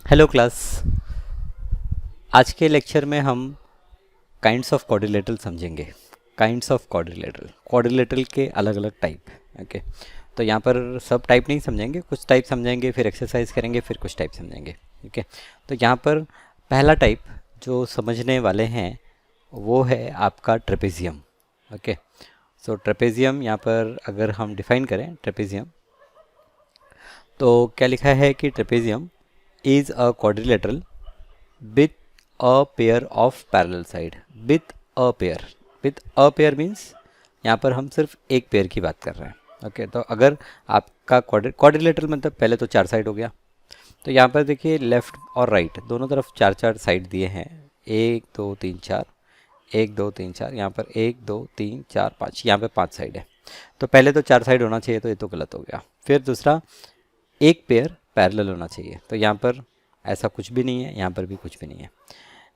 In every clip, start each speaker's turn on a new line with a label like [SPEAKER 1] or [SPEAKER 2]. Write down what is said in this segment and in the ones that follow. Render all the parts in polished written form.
[SPEAKER 1] Hello class. आज के lecture में हम काइंड्स ऑफ क्वाड्रिलेटरल समझेंगे। काइंड्स ऑफ क्वाड्रिलेटरल के अलग अलग टाइप। ओके, तो यहाँ पर सब टाइप नहीं समझेंगे, कुछ टाइप समझेंगे, फिर एक्सरसाइज करेंगे, फिर कुछ टाइप समझेंगे। ओके, तो यहाँ पर पहला टाइप जो समझने वाले हैं वो है आपका ट्रेपेजियम। ओके, सो ट्रेपेजियम यहाँ पर अगर हम डिफाइन करें ट्रेपेजियम, तो क्या लिखा है कि trapezium is a quadrilateral with a pair of parallel side। with a pair, with a pair means यहाँ पर हम सिर्फ एक पेयर की बात कर रहे हैं। ओके, तो अगर आपका क्वाड्रिलेटरल मतलब पहले तो चार साइड हो गया, तो यहाँ पर देखिए लेफ़्ट और राइट दोनों तरफ चार चार साइड दिए हैं, एक दो तीन चार, एक दो तीन चार, यहाँ पर एक दो तीन चार पाँच, यहाँ पे पांच साइड है। तो पहले तो चार साइड होना चाहिए, तो ये तो गलत हो गया। फिर दूसरा, एक पेयर पैरेलल होना चाहिए, तो यहाँ पर ऐसा कुछ भी नहीं है, यहाँ पर भी कुछ भी नहीं है।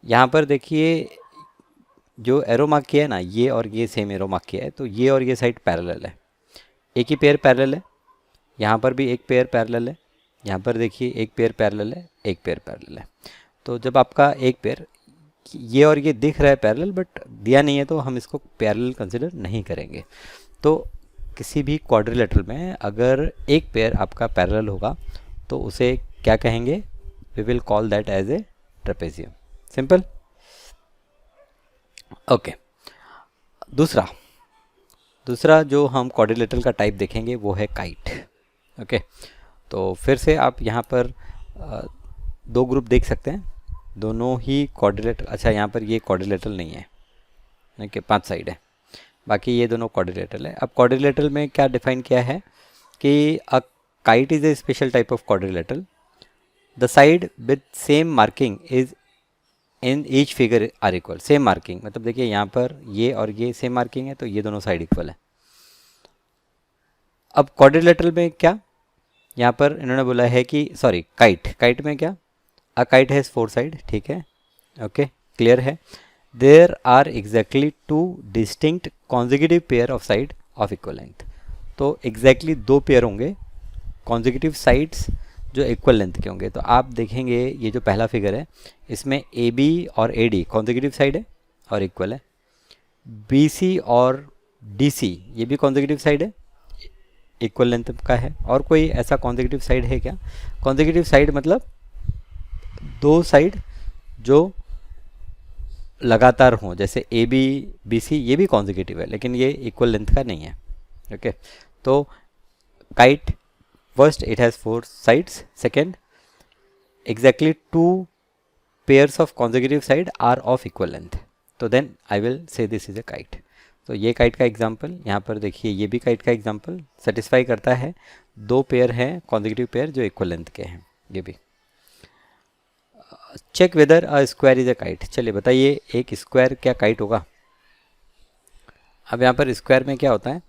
[SPEAKER 1] यहाँ पर देखिए जो एरो मार्क किया है ना, ये और ये सेम एरो मार्क किया है, तो ये और ये साइड पैरेलल है, एक ही पेयर पैरेलल है। यहाँ पर भी एक पेयर पैरेलल है, यहाँ पर देखिए एक पेयर पैरेलल है, एक पेयर पैरेलल है। तो जब आपका एक पेयर ये और ये दिख रहा है पैरेलल बट दिया नहीं है, तो हम इसको पैरेलल कंसिडर नहीं करेंगे। तो किसी भी क्वाड्रिलेटरल में अगर एक पेयर आपका पैरेलल होगा तो उसे क्या कहेंगे? We will call that as a trapezium. Simple. Okay, दूसरा जो हम क्वाड्रिलेटरल का टाइप देखेंगे वो है काइट। ओके, तो फिर से आप यहाँ पर दो ग्रुप देख सकते हैं, दोनों ही क्वाड्रिलेटरल। अच्छा, यहाँ पर ये क्वाड्रिलेटरल नहीं है, ओके, पांच साइड है, बाकी ये दोनों क्वाड्रिलेटरल है। अब क्वाड्रिलेटरल में क्या डिफाइन किया है कि a kite is a special type of quadrilateral. The side with same marking is in each figure are equal. Same marking मतलब देखिए यहाँ पर ये और ये सेम मार्किंग है, तो ये दोनों साइड इक्वल है। अब क्वाड्रिलेटरल में क्या, यहाँ पर इन्होंने बोला है कि सॉरी काइट में क्या, a kite has four side. ठीक है, ओके, क्लियर है। There are exactly two distinct consecutive pair of side of equal length. तो एग्जैक्टली दो पेयर होंगे कॉन्जिक्यूटिव साइड्स जो इक्वल लेंथ के होंगे। तो आप देखेंगे ये जो पहला फिगर है इसमें ए बी और ए डी कॉन्जिक्यूटिव साइड है और इक्वल है, बी सी और डी सी ये भी कॉन्जिक्यूटिव साइड है, इक्वल लेंथ का है। और कोई ऐसा कॉन्जिक्यूटिव साइड है क्या? कॉन्जिक्यूटिव साइड मतलब दो साइड जो लगातार हों, जैसे ए बी बी सी ये भी कॉन्जिक्यूटिव है लेकिन ये इक्वल लेंथ का नहीं है। ओके, तो kite first it has four sides, second exactly two pairs of consecutive side are of equal length, तो then I will say this is a kite। तो ये काइट का एग्जाम्पल, यहाँ पर देखिए ये भी काइट का एग्जाम्पल सेटिस्फाई करता है, दो पेयर हैं कॉन्जिक्यूटिव पेयर जो इक्वल लेंथ के हैं। ये भी check whether a square is a kite. चलिए बताइए एक स्क्वायर क्या काइट होगा? अब यहाँ पर स्क्वायर में क्या होता है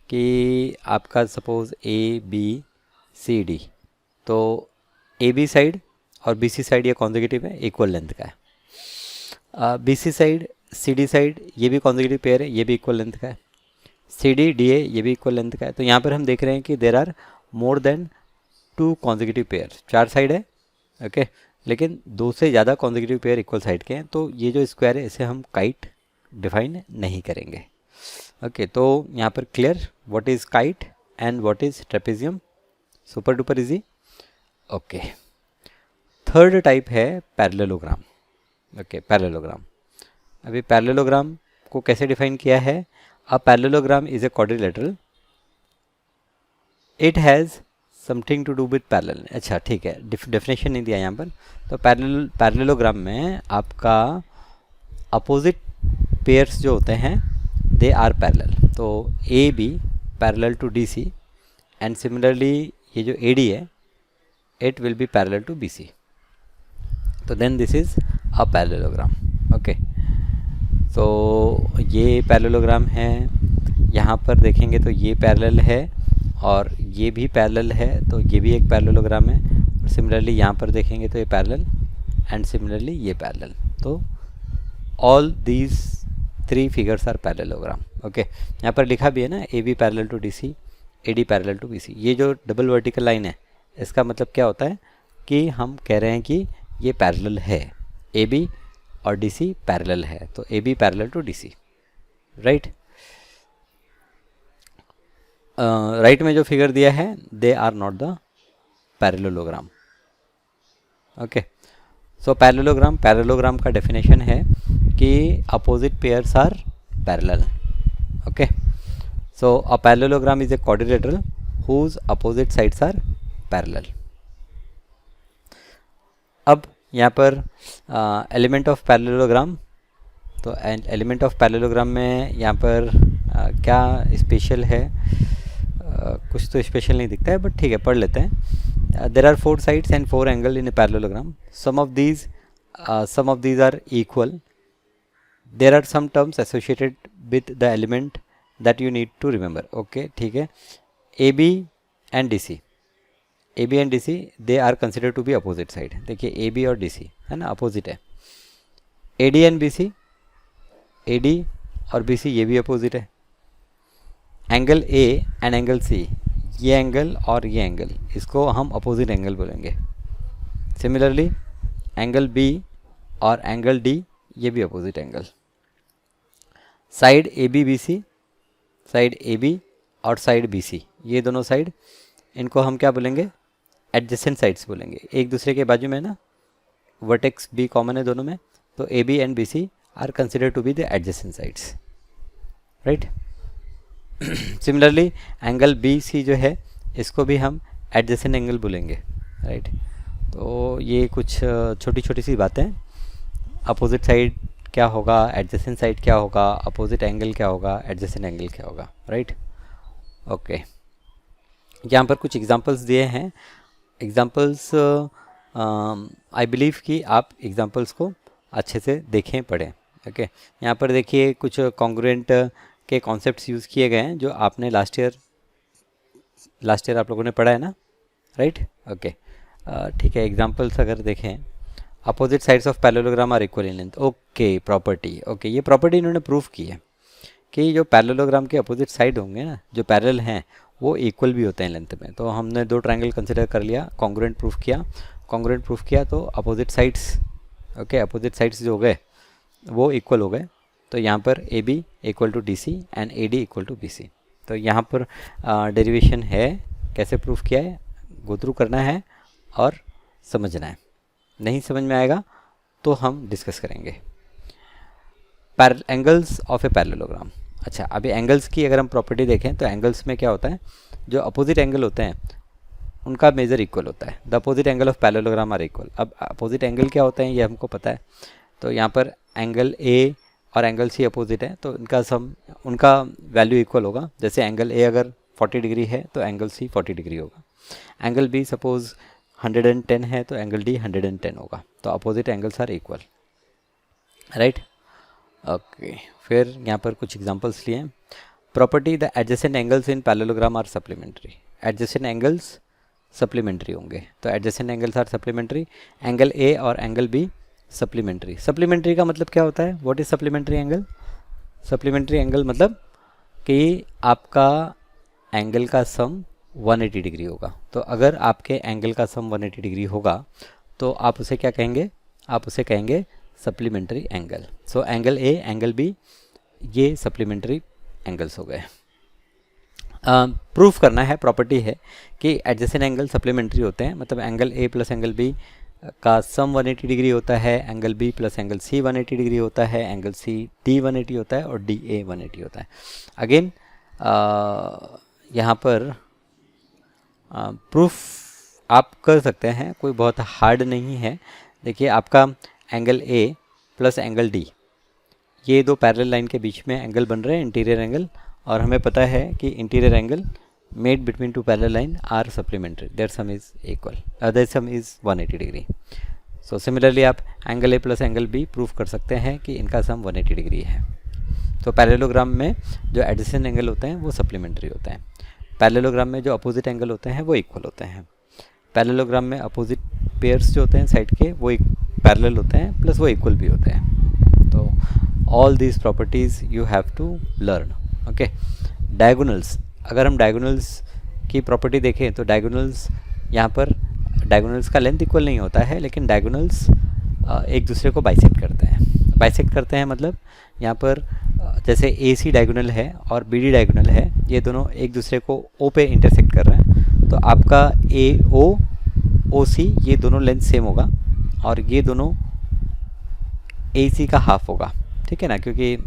[SPEAKER 1] कि आपका suppose A B C D, तो ए बी साइड और बी सी साइड ये कॉन्जिक्यूटिव है, इक्वल लेंथ का है। B C side C D side ये भी कॉन्जिक्यूटिव पेयर है, ये भी इक्वल लेंथ का है। सी डी डी ए ये भी इक्वल लेंथ का है। तो यहाँ पर हम देख रहे हैं कि there are more than two consecutive pair. चार साइड है, ओके, लेकिन दो से ज़्यादा कॉन्जिक्यूटिव पेयर इक्वल साइड के हैं। तो ये जो स्क्वायर है इसे हम काइट डिफाइन नहीं करेंगे। ओके, तो यहाँ पर clear what is kite and what is trapezium. Super duper easy. Okay, third type है पैरेललोग्राम। Okay, parallelogram. अभी पैरेललोग्राम को कैसे डिफाइन किया है? A parallelogram is a quadrilateral, it has something to do with parallel. अच्छा ठीक है, definition नहीं दिया यहाँ पर। तो पैरेललोग्राम में आपका अपोजिट पेयर्स जो होते हैं दे आर पैरेलल। तो A B parallel to D C and similarly ये जो AD है it will be parallel to BC। तो then this is a parallelogram. Okay, तो ये पैरेललोग्राम है। यहाँ पर देखेंगे तो ये पैरेलल है और ये भी पैरेलल है, तो ये भी एक पैरेललोग्राम है। और सिमिलरली यहाँ पर देखेंगे तो ये पैरेलल एंड सिमिलरली ये पैरेलल। तो all these three figures are parallelogram. Okay, यहाँ पर लिखा भी है ना AB parallel to DC, AD parallel to BC। ये जो डबल वर्टिकल लाइन है इसका मतलब क्या होता है? कि हम कह रहे हैं कि ये पैरेलल है, ए बी और डी सी पैरेलल है, तो A B parallel to D C, right. Right में जो फिगर दिया है they are not the parallelogram. Okay, so parallelogram का डेफिनेशन है कि opposite pairs are parallel. Okay, so a parallelogram is a quadrilateral whose opposite sides are parallel। अब यहाँ पर एलिमेंट ऑफ पैरेललोग्राम, तो एलिमेंट ऑफ पैरेललोग्राम में यहाँ पर क्या स्पेशल है, कुछ तो स्पेशल नहीं दिखता है, बट ठीक है पढ़ लेते हैं। There are 4 sides and 4 angles in a parallelogram. Some of these are equal. There are some terms associated with the element that you need to remember. Okay, ठीक है। AB and DC, they are considered to be opposite side। देखिए AB और DC है ना, opposite है। AD and BC, AD और BC ये भी अपोजिट है। Angle A and angle C, ये एंगल और ये एंगल, इसको हम अपोजिट एंगल बोलेंगे। सिमिलरली एंगल B और एंगल D ये भी opposite angle. Side AB BC, side AB और साइड BC, ये दोनों साइड, इनको हम क्या बोलेंगे, एडजेसेंट साइड्स बोलेंगे। एक दूसरे के बाजू में ना, वर्टेक्स B कॉमन है दोनों में, तो AB and BC are considered to be the adjacent sides, right. Similarly angle BC जो है, इसको भी हम एडजेसेंट एंगल बोलेंगे, राइट। तो ये कुछ छोटी छोटी सी बातें, अपोजिट साइड क्या होगा, एडजेसेंट साइड क्या होगा, अपोजिट एंगल क्या होगा, एडजेसेंट एंगल क्या होगा, राइट। ओके, यहाँ पर कुछ एग्जांपल्स दिए हैं। एग्जांपल्स आई बिलीव कि आप एग्जांपल्स को अच्छे से देखें, पढ़ें। ओके, यहाँ पर देखिए कुछ कॉन्ग्रुएंट के कॉन्सेप्ट्स यूज़ किए गए हैं जो आपने लास्ट ईयर आप लोगों ने पढ़ा है ना, राइट। ओके, ठीक है। एग्जांपल्स अगर देखें, opposite sides of parallelogram are equal in length. Okay, property, okay, ये प्रॉपर्टी इन्होंने प्रूव की है कि जो पैरेललोग्राम के अपोजिट साइड होंगे ना, जो पैरेलल हैं, वो इक्वल भी होते हैं लेंथ में। तो हमने 2 ट्रायंगल कंसिडर कर लिया, कॉन्ग्रुएंट प्रूफ किया, तो opposite sides, okay, opposite sides जो हो गए वो इक्वल हो गए। तो यहाँ पर AB equal to DC and AD equal to BC। तो यहाँ पर डेरिवेशन है, कैसे प्रूफ किया है, गो थ्रू करना है और समझना है। नहीं समझ में आएगा तो हम डिस्कस करेंगे। Angles of a parallelogram. अच्छा, अभी एंगल्स की अगर हम प्रॉपर्टी देखें तो एंगल्स में क्या होता है, जो अपोजिट एंगल होते हैं उनका मेजर इक्वल होता है। The opposite angle of parallelogram are equal. अब अपोजिट एंगल क्या होते हैं ये हमको पता है। तो यहाँ पर एंगल A और एंगल C अपोजिट है, तो उनका वैल्यू इक्वल होगा। जैसे एंगल A अगर 40 डिग्री है तो एंगल C 40 डिग्री होगा। एंगल B सपोज 110 है तो एंगल D 110 होगा। तो opposite angles are equal, right. Okay, फिर यहाँ पर कुछ एग्जांपल्स लिए हैं। Property, the adjacent angles in parallelogram are supplementary. Adjacent angles supplementary होंगे, तो adjacent angles are supplementary. Angle A और एंगल B सप्लीमेंट्री। सप्लीमेंट्री का मतलब क्या होता है, what is supplementary angle? Supplementary angle मतलब कि आपका एंगल का सम 180 डिग्री होगा। तो अगर आपके एंगल का सम 180 डिग्री होगा तो आप उसे क्या कहेंगे, आप उसे कहेंगे supplementary angle. So angle A, angle B ये सप्लीमेंट्री एंगल्स हो गए। प्रूफ करना है, प्रॉपर्टी है कि एडजेसेंट एंगल सप्लीमेंट्री होते हैं, मतलब angle A plus angle B का सम 180 डिग्री होता है, angle B plus angle C 180 degree होता है, एंगल C D 180 होता है और DA 180 होता है। अगेन यहाँ पर प्रूफ आप कर सकते हैं, कोई बहुत हार्ड नहीं है। देखिए आपका angle A plus angle D, ये 2 पैरेलल लाइन के बीच में एंगल बन रहे हैं, इंटीरियर एंगल, और हमें पता है कि interior angle made between 2 parallel line are supplementary, their sum is equal, their sum is 180 degree. So similarly आप angle A plus angle B proof कर सकते हैं कि इनका सम 180 डिग्री है। तो पैरेललोग्राम में जो एडजेसेंट एंगल होते हैं वो सप्लीमेंट्री होते हैं। पैरेललोग्राम में जो अपोजिट एंगल होते हैं वो इक्वल होते हैं। पैरेललोग्राम में अपोजिट पेयर्स जो होते हैं साइड के वो एक पैरेलल होते हैं प्लस वो इक्वल भी होते हैं। तो all these properties you have to learn. Okay, diagonals, अगर हम डायगोनल्स की प्रॉपर्टी देखें तो डायगोनल्स यहाँ पर डायगोनल्स का लेंथ इक्वल नहीं होता है, लेकिन डायगोनल्स एक दूसरे को बाइसेक्ट करते हैं। बाइसेक्ट करते हैं मतलब यहाँ पर जैसे ए सी डायगोनल है और बी डी डायगोनल है, ये दोनों एक दूसरे को ओ पे इंटरसेक्ट कर रहे हैं, तो आपका ए ओ ओ सी ये दोनों लेंथ सेम होगा और ये दोनों ए सी का हाफ होगा, ठीक है ना, क्योंकि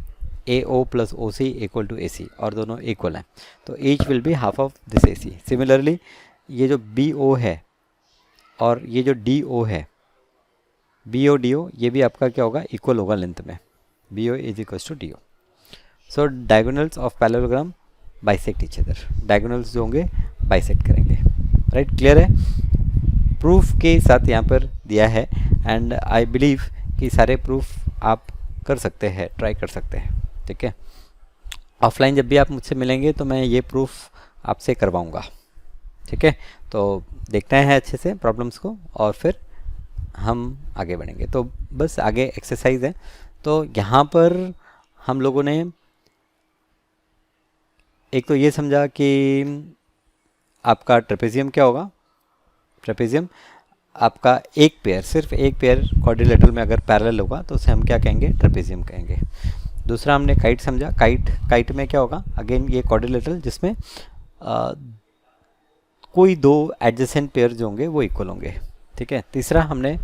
[SPEAKER 1] A O plus O C equal to A C और दोनों इक्वल हैं, तो each will be half of this A C. Similarly ये जो बी ओ है और ये जो डी ओ है, बी ओ डी ओ, ये भी आपका क्या होगा, इक्वल होगा लेंथ में, B O is equal to D O. So diagonals of parallelogram bisect each other, diagonals जो होंगे बाइसेक्ट करेंगे, राइट, क्लियर है। प्रूफ के साथ यहाँ पर दिया है एंड आई बिलीव कि सारे प्रूफ आप कर सकते हैं, ट्राई कर सकते हैं, ठीक है। ऑफलाइन जब भी आप मुझसे मिलेंगे तो मैं ये प्रूफ आपसे करवाऊँगा, ठीक है। तो देखते हैं अच्छे से प्रॉब्लम्स को और फिर हम आगे बढ़ेंगे। तो बस आगे एक्सरसाइज है। तो यहाँ पर हम लोगों ने एक तो ये समझा कि आपका ट्रेपेजियम क्या होगा, ट्रेपेजियम आपका एक पेयर, सिर्फ एक पेयर क्वाड्रिलेटरल में अगर पैरेलल होगा तो उसे हम क्या कहेंगे, ट्रेपेजियम कहेंगे। दूसरा हमने काइट समझा, काइट में क्या होगा, अगेन ये क्वाड्रिलेटरल जिसमें कोई दो एडजेसेंट पेयर जो होंगे वो इक्वल होंगे, ठीक है। तीसरा हमने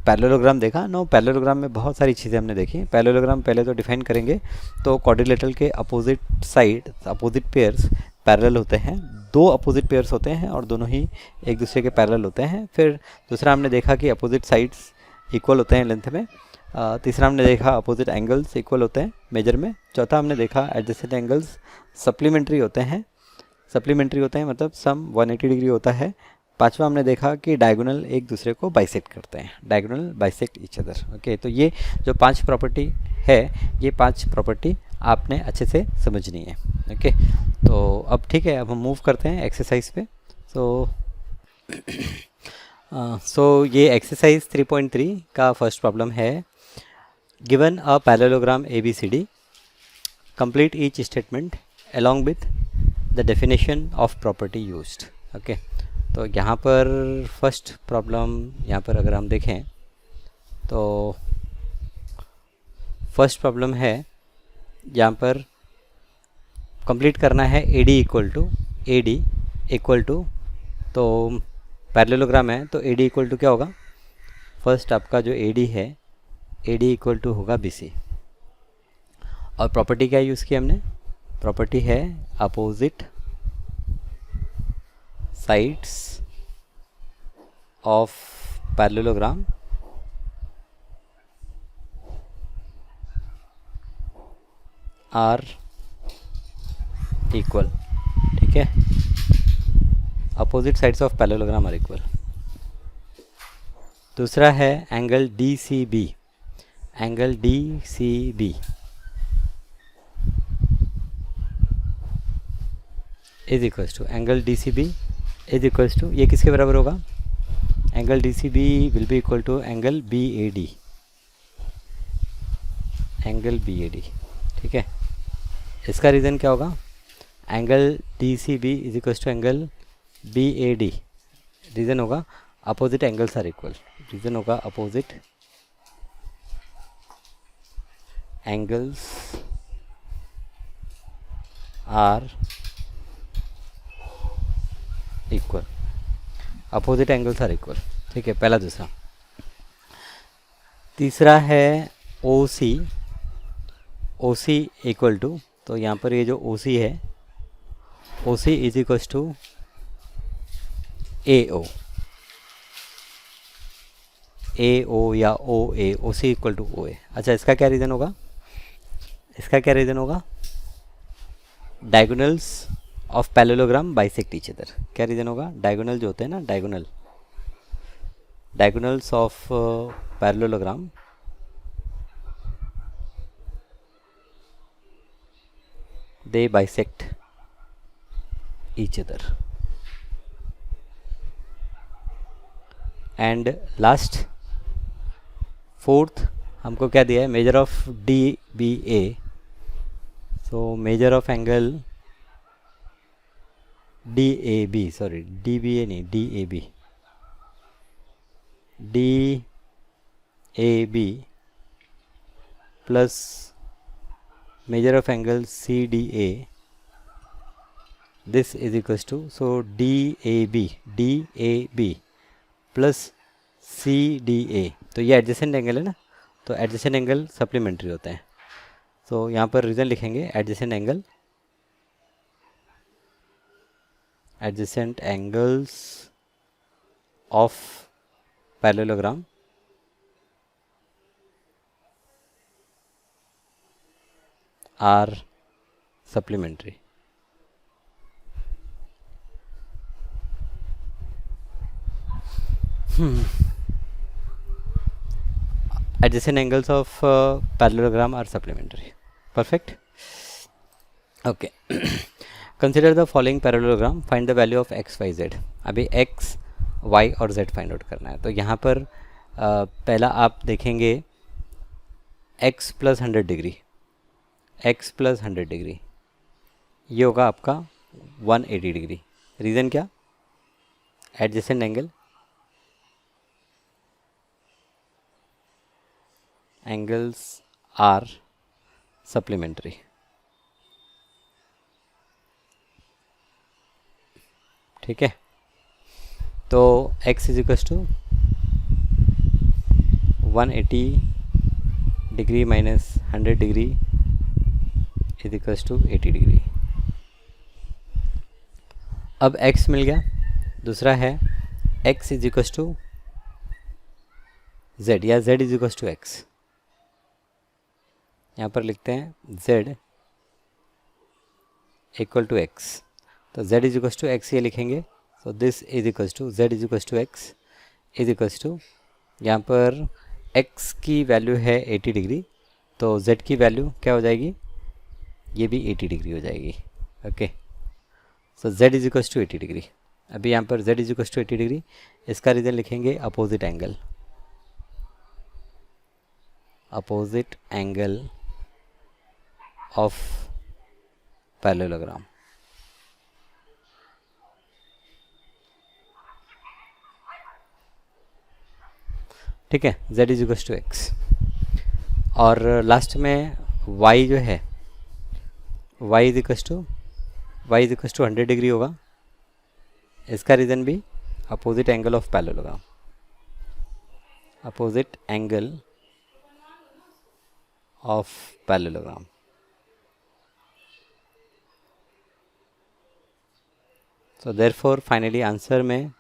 [SPEAKER 1] पैरेललोग्राम देखा। नो, पैरेललोग्राम में बहुत सारी चीज़ें हमने देखी। पैरेललोग्राम पहले तो डिफाइन करेंगे, तो क्वाड्रिलेटरल के opposite side, opposite pairs parallel होते हैं, दो अपोजिट पेयर्स होते हैं और दोनों ही एक दूसरे के पैरेलल होते हैं। फिर दूसरा हमने देखा कि अपोजिट साइड्स इक्वल होते हैं लेंथ में। तीसरा हमने देखा अपोजिट एंगल्स इक्वल होते हैं मेजर में। चौथा हमने देखा एडजेसेंट एंगल्स सप्लीमेंट्री होते हैं, सप्लीमेंट्री होते हैं मतलब सम 180 डिग्री होता है। पांचवा हमने देखा कि डायगोनल एक दूसरे को बाइसेक्ट करते हैं, diagonal bisect each other, okay. तो ये जो 5 प्रॉपर्टी है, ये 5 प्रॉपर्टी आपने अच्छे से समझनी है, ओके। तो अब ठीक है, अब हम मूव करते हैं एक्सरसाइज पे। सो ये एक्सरसाइज 3.3 का फर्स्ट प्रॉब्लम है। Given a parallelogram ABCD, complete each statement along with the definition of property used, okay. तो यहाँ पर फर्स्ट प्रॉब्लम, यहाँ पर अगर हम देखें तो फर्स्ट प्रॉब्लम है, यहाँ पर कंप्लीट करना है AD इक्वल टू, तो पैरेललोग्राम है तो AD इक्वल टू क्या होगा, फर्स्ट आपका जो AD है, AD इक्वल टू होगा BC। और प्रॉपर्टी क्या यूज़ की हमने, प्रॉपर्टी है opposite sides of parallelogram are equal, ठीक है, opposite sides of parallelogram are equal. दूसरा है angle DCB, angle DCB is equals to, angle DCB is equals to, ये किसके बराबर होगा, angle DCB will be equal to angle BAD, angle BAD, ठीक है। इसका रीज़न क्या होगा, angle DCB is equals to angle BAD, reason होगा opposite angles are equal, reason होगा opposite angles are equal, opposite angles are equal, ठीक है, पहला। दूसरा, तीसरा है OC इक्वल टू, तो यहाँ पर ये जो OC है, OC is equals to AO या OA, OC equal to OA। अच्छा, इसका क्या रीज़न होगा, इसका क्या रीज़न होगा, diagonals of parallelogram bisect each other. क्या रीज़न होगा, डायगोनल जो होते हैं ना, diagonals of parallelogram they bisect each other. And last, fourth हमको क्या दिया है, measure of DBA, so measure of angle DAB, sorry DBA नहीं, DAB, D A B plus measure of angle CDA, this is equals to, so DAB plus CDA, तो ये adjacent angle है ना, तो एडजेसेंट एंगल सप्लीमेंट्री होते हैं. तो यहाँ पर रीज़न लिखेंगे adjacent angles of parallelogram are supplementary. Adjacent angles of parallelogram are supplementary. Perfect. Okay. Consider the following parallelogram. Find the value of x, y, z. अभी x, y और z find out करना है. तो यहाँ पर पहला आप देखेंगे x plus 100 degree, x plus 100 degree, ये होगा आपका 180 डिग्री. रीज़न क्या? Adjacent angles are supplementary. ठीक है, तो x is equals to 180 degree minus 100 degree is equals to 80 degree. अब x मिल गया. दूसरा है x is equals to z या z is equals to x. यहाँ पर लिखते हैं z इक्वल टू x. तो z is equals to x ये लिखेंगे. तो this is equals to z is equals to x is equals to, यहाँ पर x की वैल्यू है 80 डिग्री, तो z की वैल्यू क्या हो जाएगी? ये भी 80 डिग्री हो जाएगी. Okay, so z is equals to 80 degree. अभी यहाँ पर z is equals to 80 degree, इसका रीज़न लिखेंगे अपोजिट एंगल ऑफ पैरेललोग्राम. ठीक है, z is equals to x. और लास्ट में y जो है y is equals to 100 degree होगा. इसका रीज़न भी opposite angle of parallelogram, opposite angle of parallelogram. So therefore finally answer में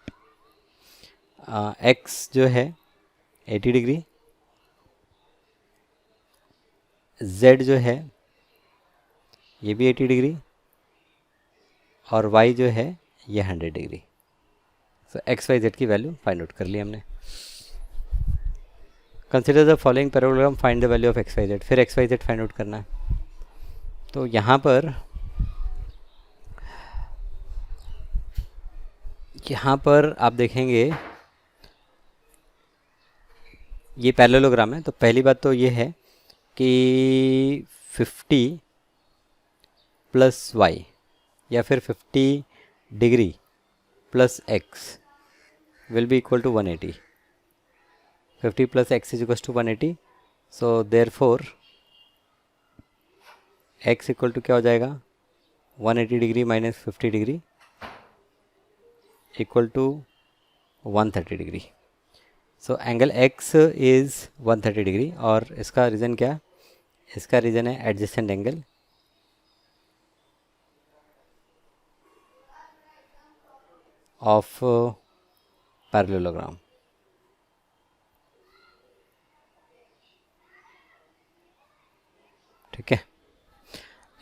[SPEAKER 1] x जो है 80 डिग्री, z जो है ये भी 80 डिग्री और y जो है ये 100 डिग्री. सो x, y, z की वैल्यू फाइंड आउट कर ली हमने. Consider the following parallelogram, find the value of x, y, z. फिर x, y, z find out करना है. तो यहाँ पर आप देखेंगे ये पैरेललोग्राम है. तो पहली बात तो ये है कि 50 प्लस y या फिर 50 degree plus x will be equal to 180. 50 प्लस x is equal to 180. So therefore x equal to क्या हो जाएगा? 180 degree minus 50 degree equal to 130 degree. So angle x is 130 degree. और इसका रीज़न क्या? इसका रीज़न है एडजेसेंट एंगल ऑफ पैरेललोग्राम. ठीक है,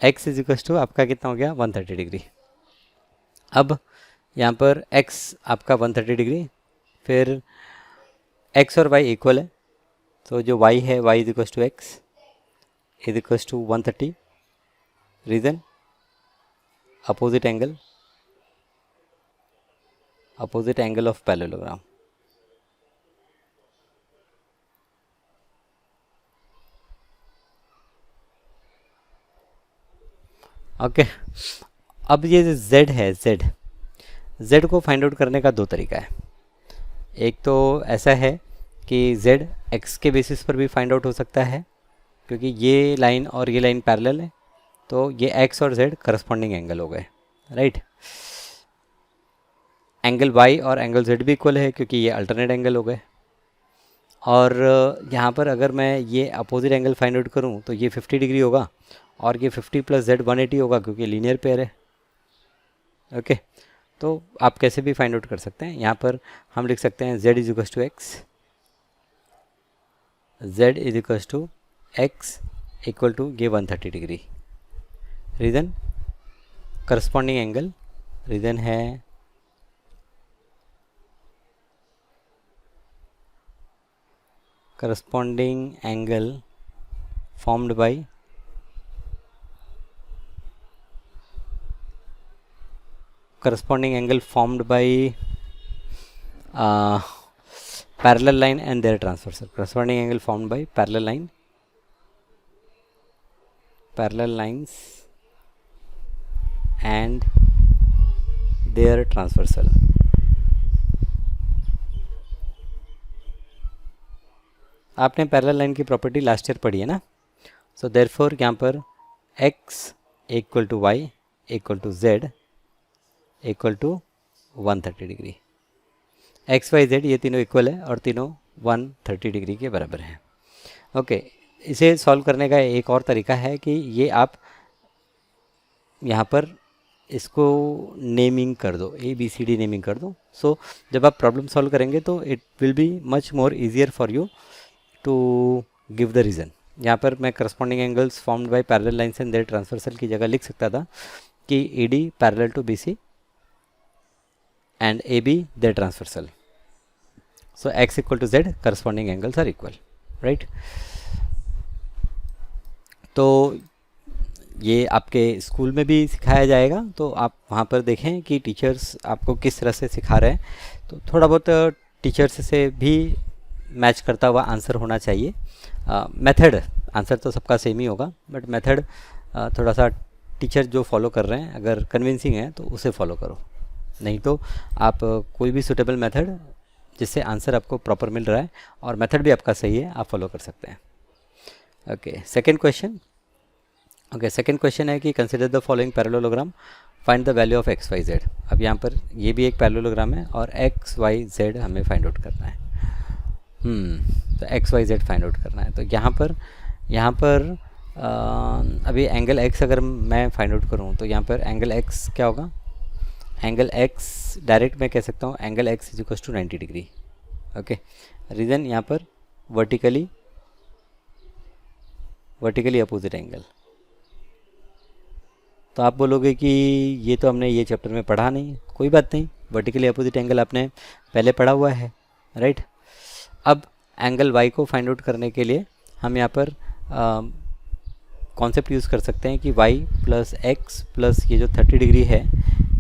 [SPEAKER 1] x इज इक्वल टू आपका कितना हो गया? 130 डिग्री. अब यहाँ पर x आपका 130 डिग्री, फिर x और y इक्वल है. तो जो y है y is equal to x is equal to 130. Reason opposite angle of parallelogram. Okay, अब ये जो z है, z को फाइंड आउट करने का दो तरीका है. एक तो ऐसा है कि z x के बेसिस पर भी फाइंड आउट हो सकता है, क्योंकि ये लाइन और ये लाइन पैरेलल है, तो ये x और z करस्पॉन्डिंग एंगल हो गए, राइट। एंगल y और एंगल z भी इक्वल है, क्योंकि ये अल्टरनेट एंगल हो गए। और यहाँ पर अगर मैं ये अपोजिट एंगल फाइंड आउट करूँ तो ये 50 डिग्री होगा, और ये 50 प्लस z 180 होगा, क्योंकि लीनियर पेयर है। ओके, तो आप कैसे भी फाइंड आउट कर सकते हैं। यहाँ पर हम लिख सकते हैं z is equals to x, z is equals to x equal to ये 130 degree. Reason corresponding angle, reason है corresponding angle formed by parallel line and their transversal. Corresponding angle formed by parallel lines and their transversal. आपने parallel line की property last year पढ़ी है ना। So therefore यहाँ पर x equal to y equal to z equal to 130 degree. x y z ये तीनों equal है और तीनों 130 डिग्री के बराबर हैं। ओके, इसे सॉल्व करने का एक और तरीका है कि ये आप यहाँ पर इसको नेमिंग कर दो, ABCD नेमिंग कर दो। सो जब आप प्रॉब्लम सॉल्व करेंगे तो it will be much more easier for you to give the reason. यहाँ पर मैं corresponding angles formed by parallel lines and their transversal की जगह लिख सकता था कि AD parallel to BC and AB their transversal. So x equal to z, corresponding angles are equal, right. तो ये आपके स्कूल में भी सिखाया जाएगा, तो आप वहाँ पर देखें कि टीचर्स आपको किस तरह से सिखा रहे हैं। तो थोड़ा बहुत टीचर्स से भी मैच करता हुआ आंसर होना चाहिए। मेथड, आंसर तो सबका सेम ही होगा, बट मेथड थोड़ा सा टीचर जो फॉलो कर रहे हैं अगर कन्विंसिंग है तो उसे फॉलो करो, नहीं तो आप कोई भी सूटेबल मेथड जिससे आंसर आपको प्रॉपर मिल रहा है और मेथड भी आपका सही है, आप फॉलो कर सकते हैं। Okay, second question. Okay, second question है कि consider the following parallelogram, find the value of x y z. अब यहाँ पर ये भी एक पैरेललोग्राम है और एक्स वाई जेड हमें फाइंड आउट करना है। तो x y z find out करना है। तो यहाँ पर अभी एंगल एक्स अगर मैं फाइंड आउट करूँ तो यहाँ पर एंगल एक्स क्या होगा, एंगल एक्स डायरेक्ट मैं कह सकता हूँ angle x is equals to 90 degree. Okay, reason यहाँ पर वर्टिकली अपोजिट एंगल। तो आप बोलोगे कि ये तो हमने ये चैप्टर में पढ़ा नहीं, कोई बात नहीं, वर्टिकली अपोजिट एंगल आपने पहले पढ़ा हुआ है, राइट। अब एंगल y को फाइंड आउट करने के लिए हम यहाँ पर कॉन्सेप्ट यूज़ कर सकते हैं कि y प्लस एक्स प्लस ये जो 30 डिग्री है,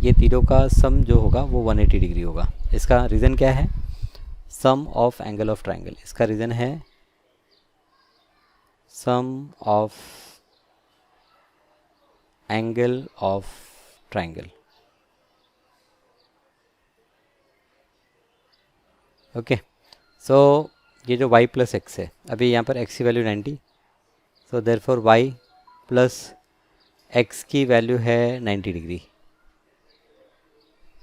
[SPEAKER 1] ये तीनों का सम जो होगा वो 180 डिग्री होगा। इसका रीज़न क्या है, sum of angle of triangle. इसका रीज़न है sum of angle of triangle. Okay, so ये जो y प्लस एक्स है, अभी यहाँ पर x की value 90, so therefore y plus x की वैल्यू है 90 degree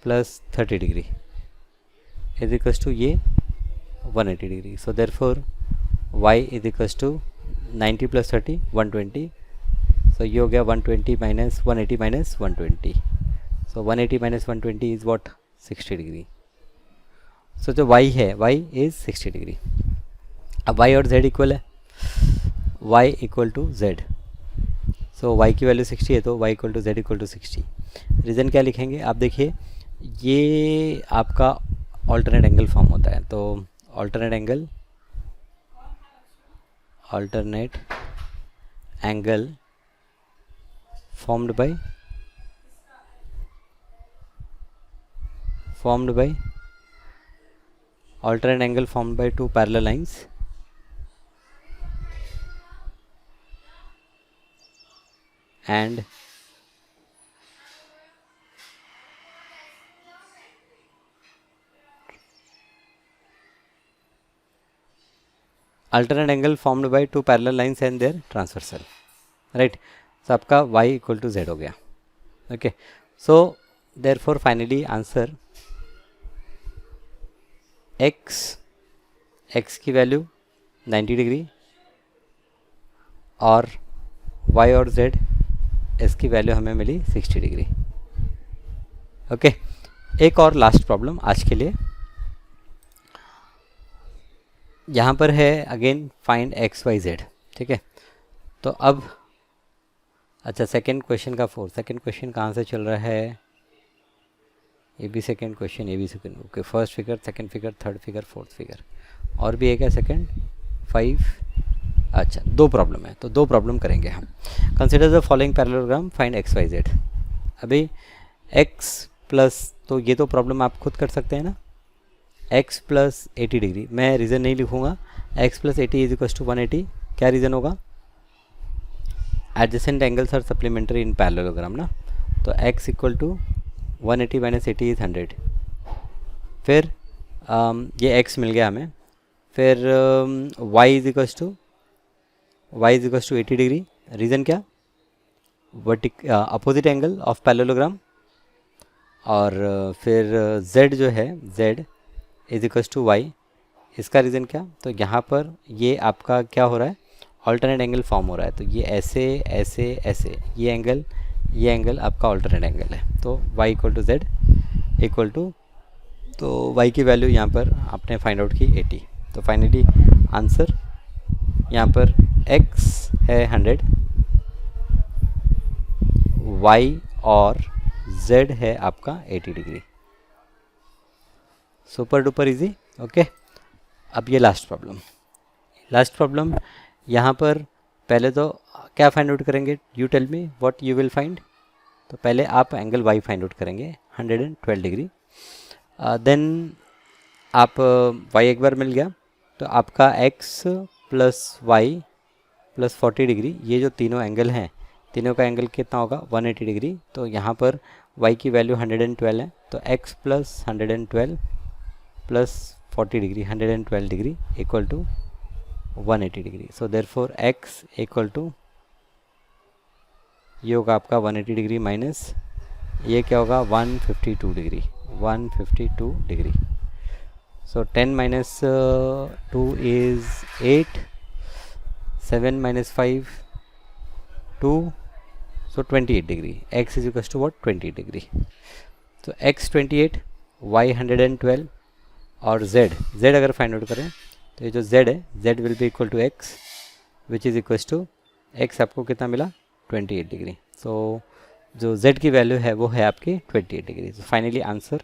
[SPEAKER 1] plus 30 degree is equals to ये 180 degree. So therefore y is equals to 90 plus 30 120। So ये हो गया 120 minus 180 minus 120। So 180 minus 120 is what, 60 degree. So जो y है, y is 60 degree. अब y और z इक्वल है, y equal to z। So y की वैल्यू 60 है तो y equal to z equal to 60। Reason क्या लिखेंगे, आप देखिए ये आपका ऑल्टरनेट एंगल फॉर्म होता है। तो alternate angle formed by alternate angle formed by two parallel lines and alternate angle formed by two parallel lines and their transversal, right. तो आपका y इक्वल टू z हो गया, okay. So therefore finally answer x की value 90 degree और y और z इसकी value हमें मिली 60 डिग्री, ओके। एक और लास्ट प्रॉब्लम आज के लिए, यहाँ पर है again find x y z, ठीक है। तो अब अच्छा सेकंड क्वेश्चन का सेकंड क्वेश्चन कहाँ से चल रहा है, ये भी सेकंड क्वेश्चन, ये भी second, okay. First figure, second figure, third figure, fourth figure, और भी एक है सेकंड 5, अच्छा 2 प्रॉब्लम है, तो 2 प्रॉब्लम करेंगे हम। Consider the following parallelogram, find x y z. अभी x प्लस, तो ये तो प्रॉब्लम आप खुद कर सकते हैं ना, x प्लस 80 डिग्री, मैं रीज़न नहीं लिखूँगा, x plus 80 is equal to 180, क्या रीज़न होगा, adjacent angles are supplementary in parallelogram ना, तो x equal to 180 minus 80 is 100, फिर ये x मिल गया हमें, फिर y is equal to 80 degree, reason क्या, अपोजिट एंगल ऑफ पैरेललोग्राम, और फिर z जो है z is equal to y, इसका रीज़न क्या, तो यहाँ पर ये आपका क्या हो रहा है, ऑल्टरनेट एंगल फॉर्म हो रहा है, तो ये ऐसे ऐसे ऐसे, ये एंगल आपका ऑल्टरनेट एंगल है, तो y equal to z equal to, तो y की वैल्यू यहाँ पर आपने फाइंड आउट की 80, तो फाइनली आंसर यहाँ पर x है 100, y और z है आपका 80 degree, super duper easy, okay. अब ये लास्ट प्रॉब्लम यहाँ पर पहले तो क्या फाइंड आउट करेंगे, you tell me what you will find, तो पहले आप एंगल y फाइंड आउट करेंगे 112 डिग्री, देन आप y एक बार मिल गया, तो आपका x plus y plus 40 degree, ये जो तीनों एंगल हैं, तीनों का एंगल कितना होगा 180 डिग्री, तो यहाँ पर y की वैल्यू 112 है, तो x plus 112 plus 40 degree 112 degree equal to 180 degree, so therefore x equal to, ये होगा आपका 180 डिग्री माइनस ये क्या होगा 152 degree, 152 degree, so 10 minus 2 is 8, 7 minus 5 2, so 28 degree, x is equal to what 28 degree, तो x 28, y 112 और z अगर find out करें तो ये जो z है z will be equal to x which is equal to x, आपको कितना मिला 28 डिग्री, सो जो z की वैल्यू है वो है आपकी 28 डिग्री, तो फाइनली आंसर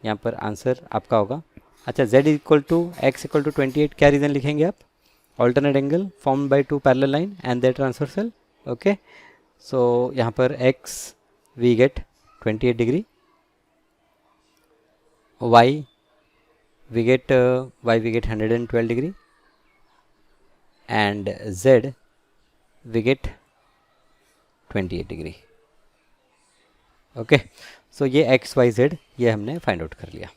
[SPEAKER 1] यहाँ पर आंसर आपका होगा, अच्छा z equal to x equal to 28, क्या रीज़न लिखेंगे आप, alternate angle formed by two parallel line and their transversal, okay. So यहाँ पर x we get 28 degree, y we get 112 degree, and z we get 28 degree, okay. So ये x y z ये हमने find out कर लिया,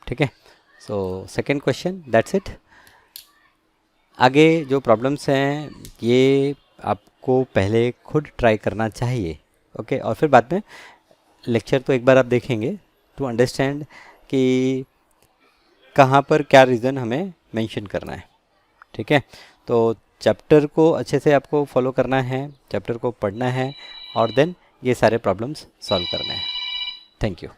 [SPEAKER 1] ठीक है। So second question, that's it. आगे जो प्रॉब्लम्स हैं ये आपको पहले खुद ट्राई करना चाहिए, ओके, और फिर बाद में लेक्चर तो एक बार आप देखेंगे टू अंडरस्टैंड कि कहाँ पर क्या रीज़न हमें मेंशन करना है, ठीक है। तो चैप्टर को अच्छे से आपको फॉलो करना है, चैप्टर को पढ़ना है और देन ये सारे प्रॉब्लम्स सॉल्व करने हैं। Thank you.